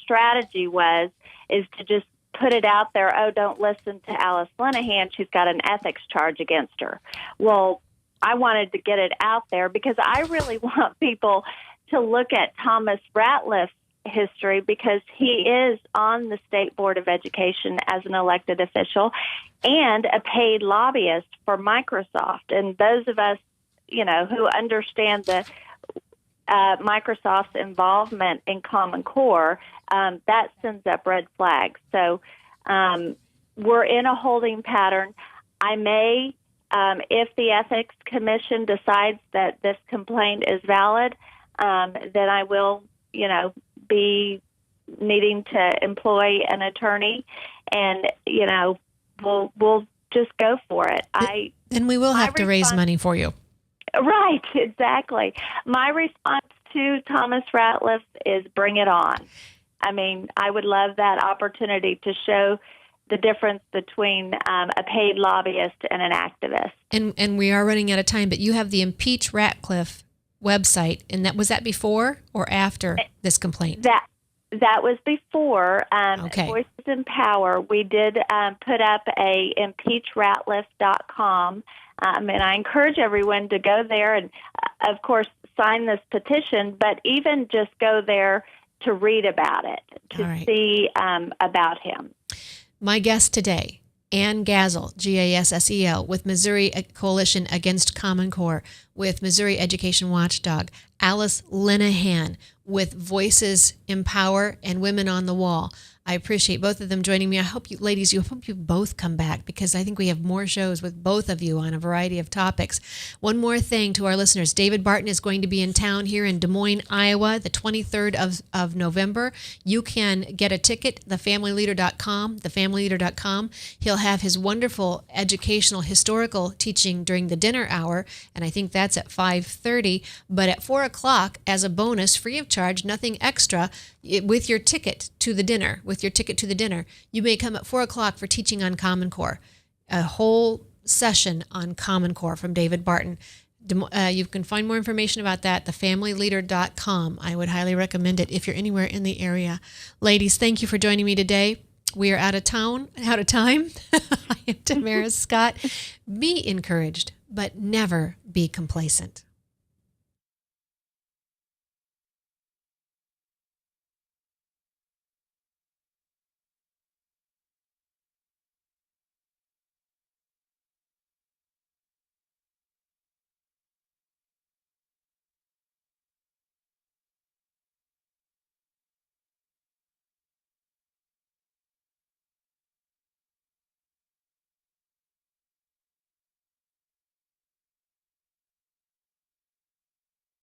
strategy is to just put it out there, oh, don't listen to Alice Linehan, she's got an ethics charge against her. Well, I wanted to get it out there because I really want people to look at Thomas Ratliff's history because he is on the State Board of Education as an elected official and a paid lobbyist for Microsoft. And those of us, you know, who understand the Microsoft's involvement in Common Core, that sends up red flags. So we're in a holding pattern. I may, if the Ethics Commission decides that this complaint is valid, then I will, be needing to employ an attorney, and we'll just go for it.
And we will have to raise money for you.
Right, exactly. My response to Thomas Ratliff is bring it on. I mean, I would love that opportunity to show the difference between a paid lobbyist and an activist.
And we are running out of time, but you have the Impeach Ratcliffe website, and was that before or after this complaint?
That was before
Okay.
Voices in Power. We did put up a impeachratliff.com, and I encourage everyone to go there and, of course, sign this petition, but even just go there to read about it, to see about him.
My guest today, Ann Gassel, Gassel, with Missouri Coalition Against Common Core, with Missouri Education Watchdog, Alice Linehan, with Voices in Power and Women on the Wall. I appreciate both of them joining me. I hope you both come back, because I think we have more shows with both of you on a variety of topics. One more thing to our listeners. David Barton is going to be in town here in Des Moines, Iowa, the 23rd of November. You can get a ticket, thefamilyleader.com. He'll have his wonderful educational historical teaching during the dinner hour, and I think that's at 5:30. But at 4 o'clock, as a bonus, free of charge, nothing extra, with your ticket to the dinner, you may come at 4 o'clock for teaching on Common Core, a whole session on Common Core from David Barton. You can find more information about that, thefamilyleader.com. I would highly recommend it if you're anywhere in the area. Ladies, thank you for joining me today. We are out of time. I am Tamara Scott. Be encouraged, but never be complacent.